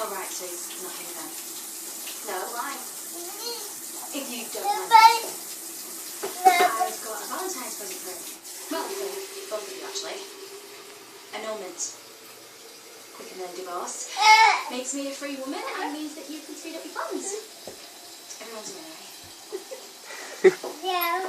Oh, right, so it's not him then. No, why? If you don't No, mind. I've got a Valentine's present for him. Well, for both of you, actually. Annulment. Quicker than divorce. Makes me a free woman and means that you can speed up your plans. Everyone's away. Yeah.